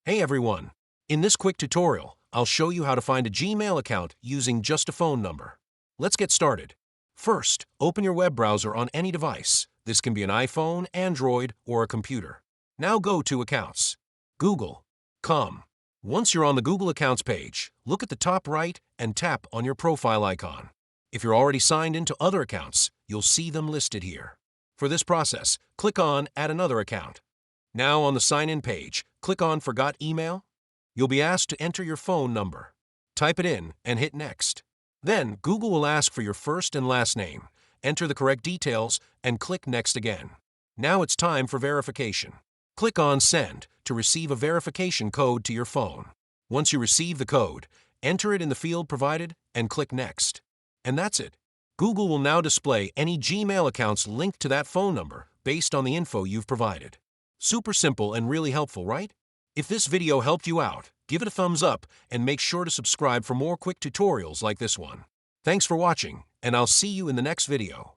Hey everyone! In this quick tutorial, I'll show you how to find a Gmail account using just a phone number. Let's get started. First, open your web browser on any device. This can be an iPhone, Android, or a computer. Now go to Accounts. Google.com. Once you're on the Google Accounts page, look at the top right and tap on your profile icon. If you're already signed into other accounts, you'll see them listed here. For this process, click on Add another account. Now on the sign-in page, click on Forgot Email. You'll be asked to enter your phone number. Type it in and hit Next. Then Google will ask for your first and last name. Enter the correct details and click Next again. Now it's time for verification. Click on Send to receive a verification code to your phone. Once you receive the code, enter it in the field provided and click Next. And that's it. Google will now display any Gmail accounts linked to that phone number based on the info you've provided. Super simple and really helpful, right? If this video helped you out, give it a thumbs up and make sure to subscribe for more quick tutorials like this one. Thanks for watching, and I'll see you in the next video.